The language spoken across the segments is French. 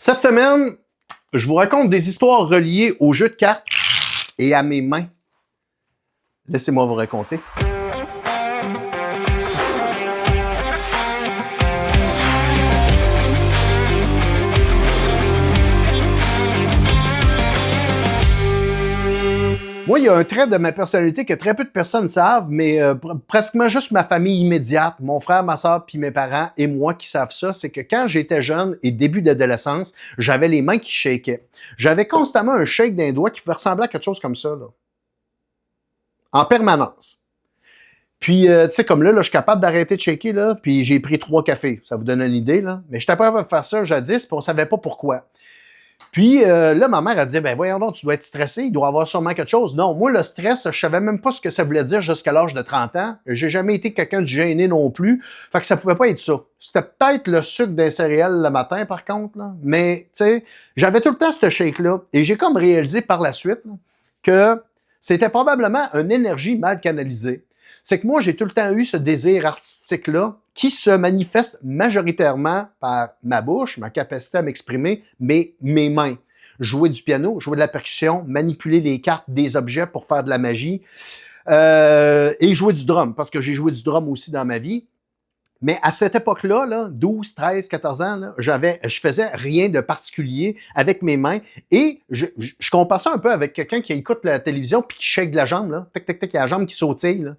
Cette semaine, je vous raconte des histoires reliées au jeu de cartes et à mes mains. Laissez-moi vous raconter. Moi, il y a un trait de ma personnalité que très peu de personnes savent, mais pratiquement juste ma famille immédiate, mon frère, ma soeur, puis mes parents et moi qui savent ça, c'est que quand j'étais jeune et début d'adolescence, j'avais les mains qui shakaient. J'avais constamment un shake d'un doigt qui pouvait ressembler à quelque chose comme ça, là. En permanence. Puis, tu sais, comme là, je suis capable d'arrêter de shaker, là, puis j'ai pris 3 cafés. Ça vous donne une idée, là. Mais j'étais pas capable de faire ça jadis, puis on savait pas pourquoi. Puis là, ma mère a dit, ben voyons donc, tu dois être stressé, il doit y avoir sûrement quelque chose. Non, moi, le stress, je savais même pas ce que ça voulait dire jusqu'à l'âge de 30 ans. J'ai jamais été quelqu'un de gêné non plus. Fait que ça pouvait pas être ça. C'était peut-être le sucre d'un céréal le matin, par contre, là. Mais, tu sais, j'avais tout le temps ce shake-là. Et j'ai comme réalisé par la suite là, que c'était probablement une énergie mal canalisée. C'est que moi, j'ai tout le temps eu ce désir artistique-là qui se manifeste majoritairement par ma bouche, ma capacité à m'exprimer, mais mes mains. Jouer du piano, jouer de la percussion, manipuler les cartes des objets pour faire de la magie et jouer du drum, parce que j'ai joué du drum aussi dans ma vie. Mais à cette époque-là, là, 12, 13, 14 ans, là, je faisais rien de particulier avec mes mains et je compare ça un peu avec quelqu'un qui écoute la télévision puis qui shake de la jambe, là. Tac, tac, tac, il y a la jambe qui sautille, là.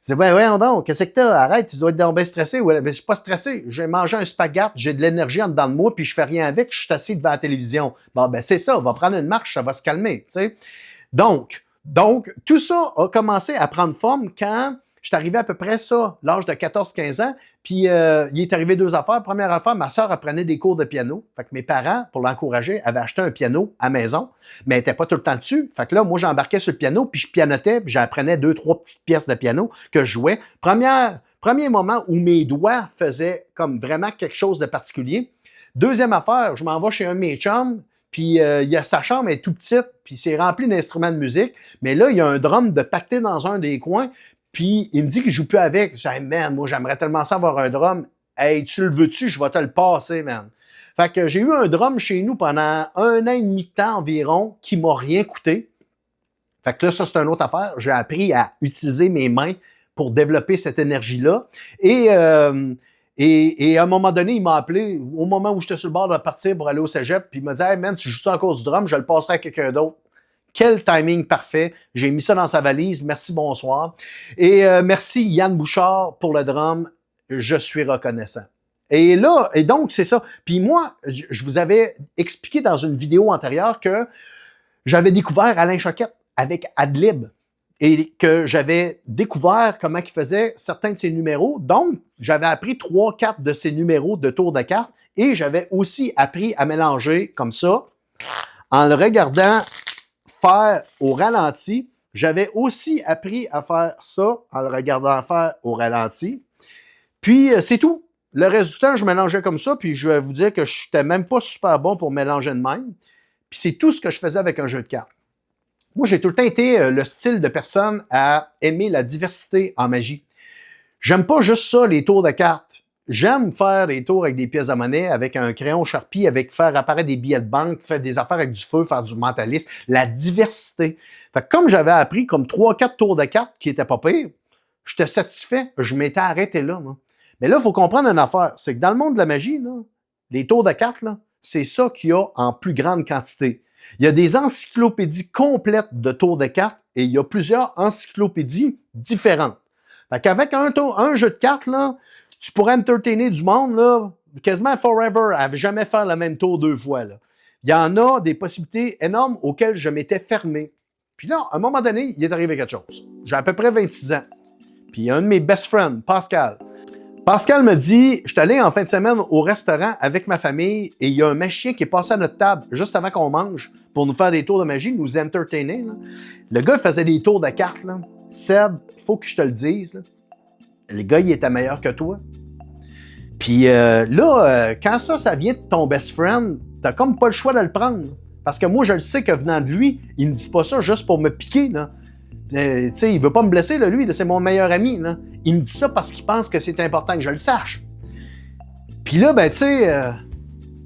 Je dis, ouais, donc, qu'est-ce que t'as? Arrête, tu dois être bien stressé. Ouais, mais je suis pas stressé. J'ai mangé un spaghette, j'ai de l'énergie en dedans de moi puis je fais rien avec, je suis assis devant la télévision. Bon, ben, c'est ça, on va prendre une marche, ça va se calmer, tu sais. Donc, tout ça a commencé à prendre forme quand je suis arrivé à peu près ça, l'âge de 14-15 ans, puis il est arrivé 2 affaires. Première affaire, ma sœur apprenait des cours de piano. Fait que mes parents, pour l'encourager, avaient acheté un piano à maison, mais elle n'était pas tout le temps dessus. Fait que là, moi, j'embarquais sur le piano, puis je pianotais, puis j'apprenais 2-3 petites pièces de piano que je jouais. Premier moment où mes doigts faisaient comme vraiment quelque chose de particulier. Deuxième affaire, je m'en vais chez un de mes chums, puis sa chambre est tout petite, puis c'est rempli d'instruments de musique, mais là, il y a un drum de pacté dans un des coins, puis il me dit qu'il joue plus avec. Je dis, man, moi j'aimerais tellement ça avoir un drum. Hey, tu le veux-tu? Je vais te le passer, man. Fait que j'ai eu un drum chez nous pendant 1 an et demi de temps environ qui m'a rien coûté. Fait que là, ça, c'est une autre affaire. J'ai appris à utiliser mes mains pour développer cette énergie-là. Et à un moment donné, il m'a appelé au moment où j'étais sur le bord de partir pour aller au cégep, puis il m'a dit, hey man, tu joues ça à cause du drum, je le passerai à quelqu'un d'autre. Quel timing parfait. J'ai mis ça dans sa valise. Merci, bonsoir. Et merci Yann Bouchard pour le drum. Je suis reconnaissant. Et donc, c'est ça. Puis moi, je vous avais expliqué dans une vidéo antérieure que j'avais découvert Alain Choquette avec Adlib et que j'avais découvert comment il faisait certains de ses numéros. Donc, j'avais appris 3-4 de ses numéros de tour de cartes et j'avais aussi appris à mélanger comme ça en le regardant faire au ralenti. J'avais aussi appris à faire ça en le regardant faire au ralenti. Puis, c'est tout. Le reste du temps, je mélangeais comme ça, puis je vais vous dire que je n'étais même pas super bon pour mélanger de même. Puis c'est tout ce que je faisais avec un jeu de cartes. Moi, j'ai tout le temps été le style de personne à aimer la diversité en magie. J'aime pas juste ça, les tours de cartes. J'aime faire des tours avec des pièces de monnaie, avec un crayon Sharpie, avec faire apparaître des billets de banque, faire des affaires avec du feu, faire du mentaliste, la diversité. Fait que comme j'avais appris comme 3-4 tours de cartes qui étaient pas pires, j'étais satisfait, je m'étais arrêté là, moi. Mais là, il faut comprendre une affaire, c'est que dans le monde de la magie, là, les tours de cartes, là, c'est ça qu'il y a en plus grande quantité. Il y a des encyclopédies complètes de tours de cartes et il y a plusieurs encyclopédies différentes. Fait qu'avec un jeu de cartes, là, tu pourrais entertainer du monde, là, quasiment forever, à jamais faire le même tour 2 fois, là. Il y en a des possibilités énormes auxquelles je m'étais fermé. Puis là, à un moment donné, il est arrivé quelque chose. J'ai à peu près 26 ans. Puis il y a un de mes best friends, Pascal. Pascal me dit, je suis allé en fin de semaine au restaurant avec ma famille et il y a un magicien qui est passé à notre table juste avant qu'on mange pour nous faire des tours de magie, nous entertainer, là. Le gars faisait des tours de cartes, là. Seb, il faut que je te le dise, là. Le gars, il était meilleur que toi. Puis quand ça vient de ton best friend, t'as comme pas le choix de le prendre. Parce que moi, je le sais que venant de lui, il ne dit pas ça juste pour me piquer, là. Tu sais, il veut pas me blesser, là, lui, là, c'est mon meilleur ami, là. Il me dit ça parce qu'il pense que c'est important que je le sache. Puis là, ben, tu sais,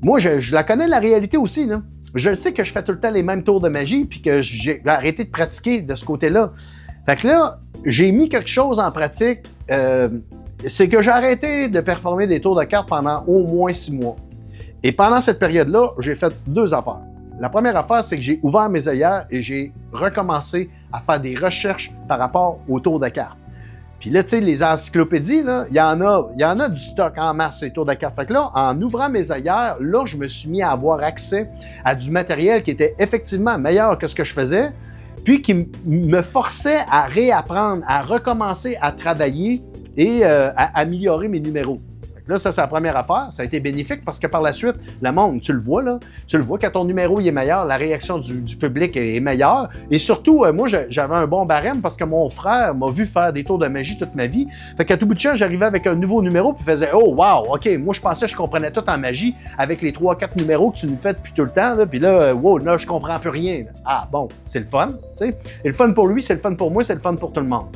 moi, je la connais, la réalité aussi, là. Je sais que je fais tout le temps les mêmes tours de magie, puis que j'ai arrêté de pratiquer de ce côté-là. Fait que là, j'ai mis quelque chose en pratique. C'est que j'ai arrêté de performer des tours de cartes pendant au moins 6 mois. Et pendant cette période-là, j'ai fait 2 affaires. La première affaire, c'est que j'ai ouvert mes œillères et j'ai recommencé à faire des recherches par rapport aux tours de cartes. Puis là, tu sais, les encyclopédies, là, il y en a du stock en masse, ces tours de cartes. Fait que là, en ouvrant mes œillères, là, je me suis mis à avoir accès à du matériel qui était effectivement meilleur que ce que je faisais, puis qui me forçait à réapprendre, à recommencer à travailler et à améliorer mes numéros. Là, ça, c'est la première affaire. Ça a été bénéfique parce que par la suite, le monde, tu le vois, là, tu le vois, quand ton numéro il est meilleur, la réaction du public est meilleure. Et surtout, moi, j'avais un bon barème parce que mon frère m'a vu faire des tours de magie toute ma vie. Fait qu'à tout bout de champ, j'arrivais avec un nouveau numéro puis faisais « Oh, wow, OK, moi, je pensais que je comprenais tout en magie avec les 3-4 numéros que tu nous fais depuis tout le temps. Là. Puis là, wow, là, je comprends plus rien. » Ah, bon, c'est le fun, tu sais. Et le fun pour lui, c'est le fun pour moi, c'est le fun pour tout le monde.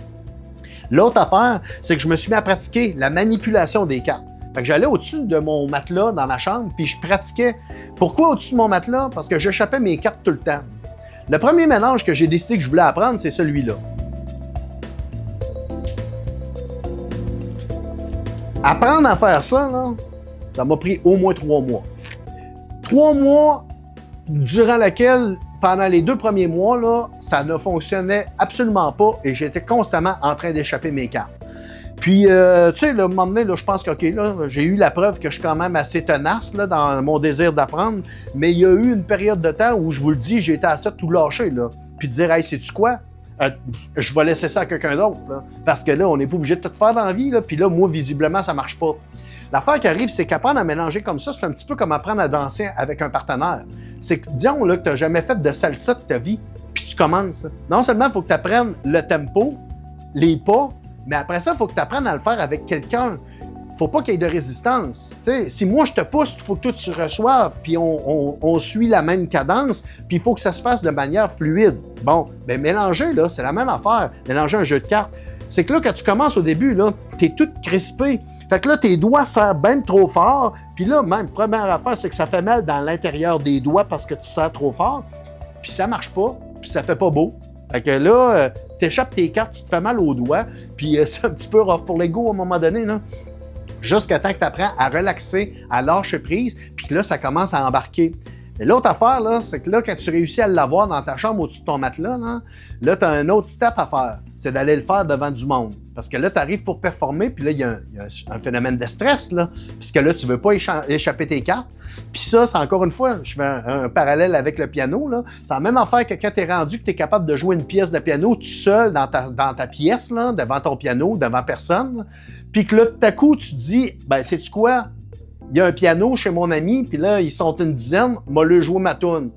L'autre affaire, c'est que je me suis mis à pratiquer la manipulation des cartes. Fait que j'allais au-dessus de mon matelas dans ma chambre, puis je pratiquais. Pourquoi au-dessus de mon matelas? Parce que j'échappais mes cartes tout le temps. Le premier mélange que j'ai décidé que je voulais apprendre, c'est celui-là. Apprendre à faire ça, là, ça m'a pris au moins 3 mois. 3 mois durant lesquels, pendant les 2 premiers mois, là, ça ne fonctionnait absolument pas et j'étais constamment en train d'échapper mes cartes. Puis, tu sais, là, à un moment donné, là, je pense que, OK, là, j'ai eu la preuve que je suis quand même assez tenace là, dans mon désir d'apprendre, mais il y a eu une période de temps où, je vous le dis, j'ai été à ça de tout lâcher, là. Puis de dire, hey, sais-tu quoi? Je vais laisser ça à quelqu'un d'autre, là. Parce que là, on n'est pas obligé de tout faire dans la vie, là. Puis là, moi, visiblement, ça marche pas. L'affaire qui arrive, c'est qu'apprendre à mélanger comme ça, c'est un petit peu comme apprendre à danser avec un partenaire. C'est que, disons, là, que tu n'as jamais fait de salsa de ta vie, puis tu commences. Là. Non seulement il faut que tu apprennes le tempo, les pas, mais après ça, il faut que tu apprennes à le faire avec quelqu'un. Faut pas qu'il y ait de résistance. T'sais, si moi je te pousse, il faut que toi tu reçoives, puis on suit la même cadence, puis il faut que ça se fasse de manière fluide. Bon, ben mélanger, là, c'est la même affaire. Mélanger un jeu de cartes. C'est que là, quand tu commences au début, là, t'es tout crispé. Fait que là, tes doigts serrent bien trop fort, puis là, même, première affaire, c'est que ça fait mal dans l'intérieur des doigts parce que tu serres trop fort, puis ça marche pas, puis ça fait pas beau. Fait que là, t'échappes tes cartes, tu te fais mal aux doigts, puis c'est un petit peu rough pour l'ego à un moment donné, là. Jusqu'à temps que tu apprends à relaxer, à lâcher prise, puis là, ça commence à embarquer. Et l'autre affaire, là, c'est que là, quand tu réussis à l'avoir dans ta chambre au-dessus de ton matelas, là tu as un autre step à faire. C'est d'aller le faire devant du monde. Parce que là, tu arrives pour performer, puis là, il y a un phénomène de stress, là. Parce que là, tu veux pas échapper tes cartes. Puis ça, c'est encore une fois, je fais un parallèle avec le piano, là. C'est la même affaire que quand tu es rendu que tu es capable de jouer une pièce de piano tout seul dans ta pièce, là, devant ton piano, devant personne. Puis que là, tout à coup, tu te dis, ben, sais-tu quoi? Il y a un piano chez mon ami, puis là, ils sont une dizaine, m'a le joué ma toune.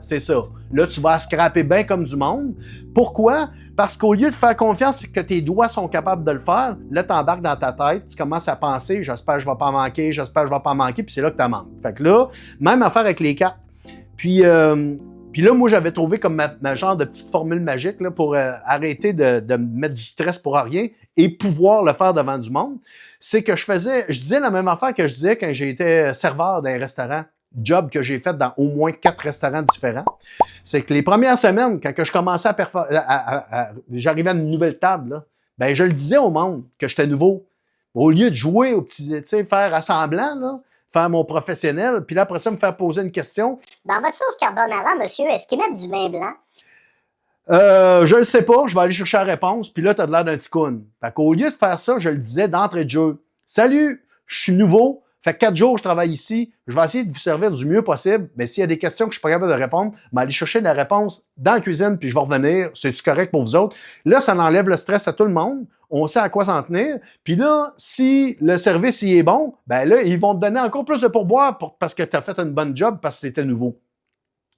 C'est ça. Là, tu vas scraper bien comme du monde. Pourquoi? Parce qu'au lieu de faire confiance que tes doigts sont capables de le faire, là, tu embarques dans ta tête, tu commences à penser, j'espère que je vais pas manquer, j'espère que je vais pas manquer, puis c'est là que tu manques. Fait que là, même affaire avec les cartes. Puis là, moi, j'avais trouvé comme ma genre de petite formule magique là, pour arrêter de me mettre du stress pour rien et pouvoir le faire devant du monde. C'est que je disais la même affaire que je disais quand j'étais serveur d'un restaurant, job que j'ai fait dans au moins 4 restaurants différents. C'est que les premières semaines, quand je commençais j'arrivais à une nouvelle table, là, ben je le disais au monde que j'étais nouveau. Au lieu de jouer au petit, tu sais, faire assemblant, là, faire mon professionnel, puis là, après ça, me faire poser une question. Dans votre sauce carbonara, monsieur, est-ce qu'ils mettent du vin blanc? Je le sais pas, je vais aller chercher la réponse, puis là, t'as de l'air d'un ticoun. Fait qu'au lieu de faire ça, je le disais d'entrée de jeu. Salut, je suis nouveau, fait que 4 jours, je travaille ici, je vais essayer de vous servir du mieux possible, mais s'il y a des questions que je suis pas capable de répondre, je vais aller chercher la réponse dans la cuisine, puis je vais revenir. C'est-tu correct pour vous autres? Là, ça enlève le stress à tout le monde. On sait à quoi s'en tenir. Puis là, si le service y est bon, ben là, ils vont te donner encore plus de pourboire parce que tu as fait une bonne job parce que c'était nouveau.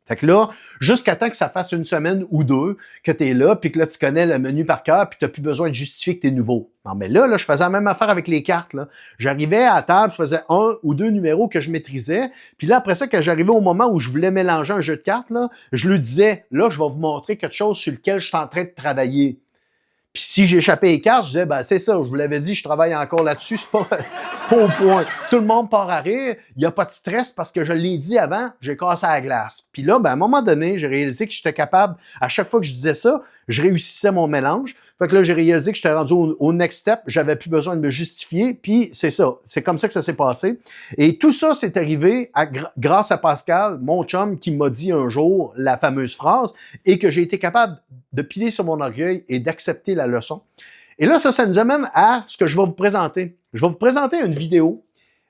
Fait que là, jusqu'à temps que ça fasse 1 semaine ou 2 que tu es là, puis que là, tu connais le menu par cœur, puis tu n'as plus besoin de justifier que tu es nouveau. Non, mais là, je faisais la même affaire avec les cartes. Là. J'arrivais à la table, je faisais 1 ou 2 numéros que je maîtrisais. Puis là, après ça, quand j'arrivais au moment où je voulais mélanger un jeu de cartes, là, je lui disais, là, je vais vous montrer quelque chose sur lequel je suis en train de travailler. Puis si j'échappais les cartes, je disais, ben c'est ça, je vous l'avais dit, je travaille encore là-dessus, c'est pas au point. Tout le monde part à rire, il n'y a pas de stress parce que je l'ai dit avant, j'ai cassé la glace. Puis là, ben à un moment donné, j'ai réalisé que j'étais capable, à chaque fois que je disais ça, je réussissais mon mélange. Fait que là, j'ai réalisé que j'étais rendu au next step, j'avais plus besoin de me justifier, puis c'est ça, c'est comme ça que ça s'est passé. Et tout ça, c'est arrivé grâce à Pascal, mon chum, qui m'a dit un jour la fameuse phrase, et que j'ai été capable de piler sur mon orgueil et d'accepter la leçon. Et là, ça nous amène à ce que je vais vous présenter. Je vais vous présenter une vidéo.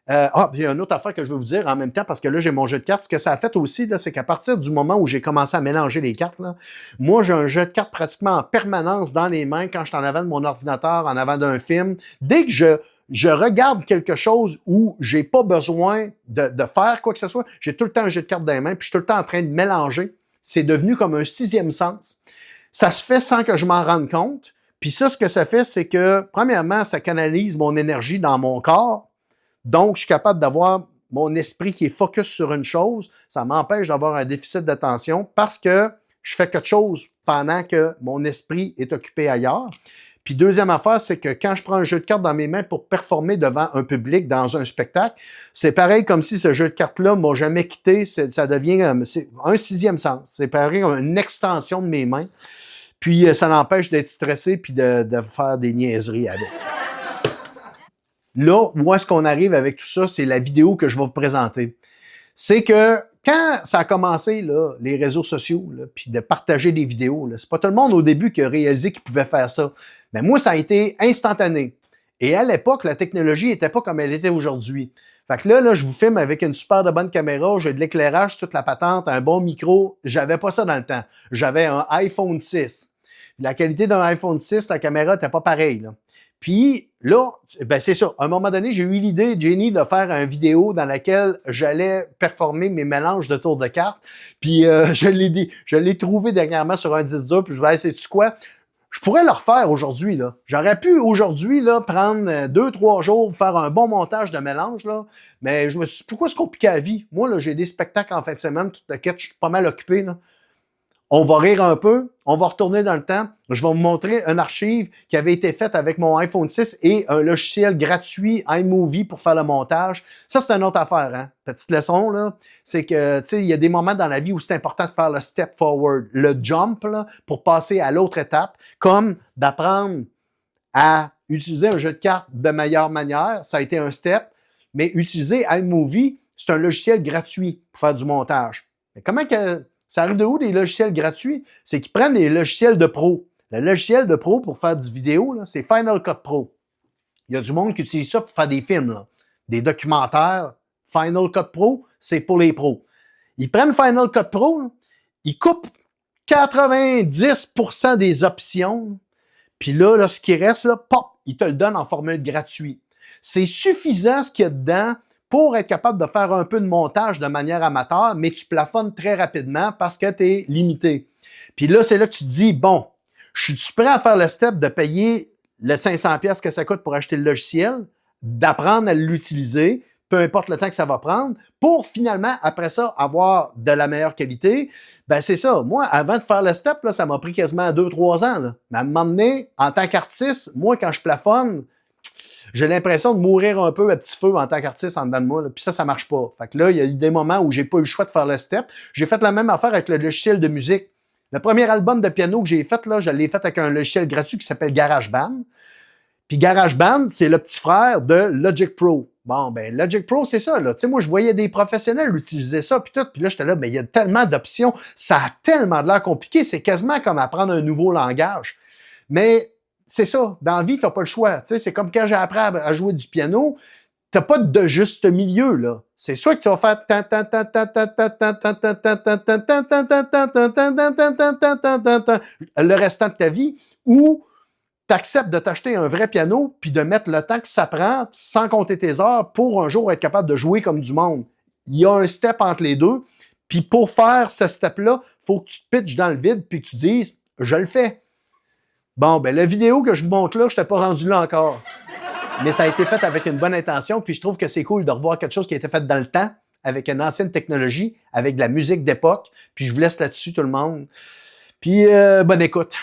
Puis il y a une autre affaire que je vais vous dire en même temps, parce que là, j'ai mon jeu de cartes. Ce que ça a fait aussi, là, c'est qu'à partir du moment où j'ai commencé à mélanger les cartes, là, moi, j'ai un jeu de cartes pratiquement en permanence dans les mains quand je suis en avant de mon ordinateur, en avant d'un film. Dès que je regarde quelque chose où j'ai pas besoin de faire quoi que ce soit, j'ai tout le temps un jeu de cartes dans les mains, puis je suis tout le temps en train de mélanger. C'est devenu comme un sixième sens. Ça se fait sans que je m'en rende compte. Puis ça, ce que ça fait, c'est que, premièrement, ça canalise mon énergie dans mon corps. Donc, je suis capable d'avoir mon esprit qui est focus sur une chose. Ça m'empêche d'avoir un déficit d'attention parce que je fais quelque chose pendant que mon esprit est occupé ailleurs. Puis deuxième affaire, c'est que quand je prends un jeu de cartes dans mes mains pour performer devant un public dans un spectacle, c'est pareil comme si ce jeu de cartes-là m'a jamais quitté. Ça devient c'est un sixième sens. C'est pareil comme une extension de mes mains. Puis ça n'empêche d'être stressé puis de faire des niaiseries avec. Là, où est-ce qu'on arrive avec tout ça? C'est la vidéo que je vais vous présenter. C'est que quand ça a commencé, là, les réseaux sociaux, là, puis de partager des vidéos, là, c'est pas tout le monde au début qui a réalisé qu'il pouvait faire ça. Mais moi, ça a été instantané. Et à l'époque, la technologie n'était pas comme elle était aujourd'hui. Fait que là, je vous filme avec une super de bonne caméra, j'ai de l'éclairage, toute la patente, un bon micro. J'avais pas ça dans le temps. J'avais un iPhone 6. La qualité d'un iPhone 6, la caméra n'était pas pareille, là. Puis là, ben c'est ça. À un moment donné, j'ai eu l'idée, Jenny, de faire une vidéo dans laquelle j'allais performer mes mélanges de tours de cartes. Puis je l'ai trouvé dernièrement sur un disque dur. Puis je vais essayer, sais-tu quoi? Je pourrais le refaire aujourd'hui, là. J'aurais pu aujourd'hui, là, prendre 2-3 jours, faire un bon montage de mélange, là. Mais je me suis dit, pourquoi se compliquer la vie? Moi, là, j'ai des spectacles en fin de semaine, toute la quête, je suis pas mal occupé, là. On va rire un peu, on va retourner dans le temps. Je vais vous montrer une archive qui avait été faite avec mon iPhone 6 et un logiciel gratuit iMovie pour faire le montage. Ça, c'est une autre affaire, hein. Petite leçon, là. C'est que, tu sais, il y a des moments dans la vie où c'est important de faire le step forward, le jump, là, pour passer à l'autre étape, comme d'apprendre à utiliser un jeu de cartes de meilleure manière. Ça a été un step. Mais utiliser iMovie, c'est un logiciel gratuit pour faire du montage. Mais comment que ça arrive de où, des logiciels gratuits? C'est qu'ils prennent des logiciels de pro. Le logiciel de pro pour faire du vidéo, là, c'est Final Cut Pro. Il y a du monde qui utilise ça pour faire des films, là, des documentaires. Final Cut Pro, c'est pour les pros. Ils prennent Final Cut Pro, là, ils coupent 90% des options, puis là, ce qui reste, là, pop, ils te le donnent en formule gratuite. C'est suffisant ce qu'il y a dedans pour être capable de faire un peu de montage de manière amateur, mais tu plafonnes très rapidement parce que tu es limité. Puis là, c'est là que tu te dis, bon, je suis prêt à faire le step de payer le 500$ que ça coûte pour acheter le logiciel, d'apprendre à l'utiliser, peu importe le temps que ça va prendre, pour finalement, après ça, avoir de la meilleure qualité. Ben c'est ça. Moi, avant de faire le step, là, ça m'a pris quasiment 2-3 ans. Là. Mais à un moment donné, en tant qu'artiste, moi, quand je plafonne, j'ai l'impression de mourir un peu à petit feu en tant qu'artiste en dedans de moi. Là. Puis ça marche pas. Fait que là, il y a eu des moments où j'ai pas eu le choix de faire le step. J'ai fait la même affaire avec le logiciel de musique. Le premier album de piano que j'ai fait, là, je l'ai fait avec un logiciel gratuit qui s'appelle GarageBand. Puis GarageBand, c'est le petit frère de Logic Pro. Bon, ben Logic Pro, c'est ça, là. Tu sais, moi, je voyais des professionnels utiliser ça, puis tout. Puis là, j'étais là, ben il y a tellement d'options. Ça a tellement de l'air compliqué. C'est quasiment comme apprendre un nouveau langage. Mais c'est ça. Dans la vie, t'as pas le choix. Tu sais, c'est comme quand j'ai appris à jouer du piano. T'as pas de juste milieu, là. C'est soit que tu vas faire le restant de ta vie, ou tu acceptes de t'acheter un vrai piano puis de mettre le temps que ça prend, sans compter tes heures, pour un jour être capable de jouer comme du monde. Il y a un step entre les deux. Puis pour faire ce step-là, il faut que tu te pitches dans le vide puis que tu dises « je le fais ». Bon, ben la vidéo que je vous montre là, je t'ai pas rendu là encore. Mais ça a été fait avec une bonne intention, puis je trouve que c'est cool de revoir quelque chose qui a été fait dans le temps, avec une ancienne technologie, avec de la musique d'époque. Puis je vous laisse là-dessus, tout le monde. Puis bonne écoute.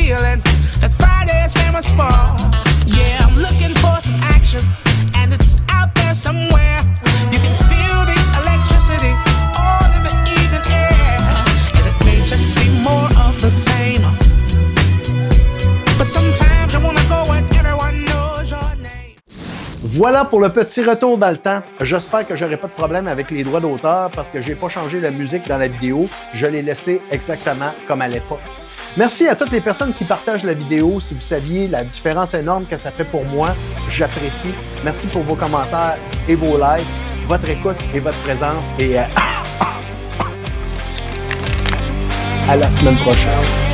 feeling that Friday's famous for. Yeah, I'm looking for some action, and it's out there somewhere. You can feel the electricity all in the evening air, and it may just be more of the same. But sometimes you wanna go where everyone knows your name. Voilà pour le petit retour dans le temps. J'espère que j'aurai pas de problème avec les droits d'auteur parce que j'ai pas changé la musique dans la vidéo. Je l'ai laissée exactement comme à l'époque. Merci à toutes les personnes qui partagent la vidéo. Si vous saviez la différence énorme que ça fait pour moi, j'apprécie. Merci pour vos commentaires et vos likes, votre écoute et votre présence. Et à la semaine prochaine.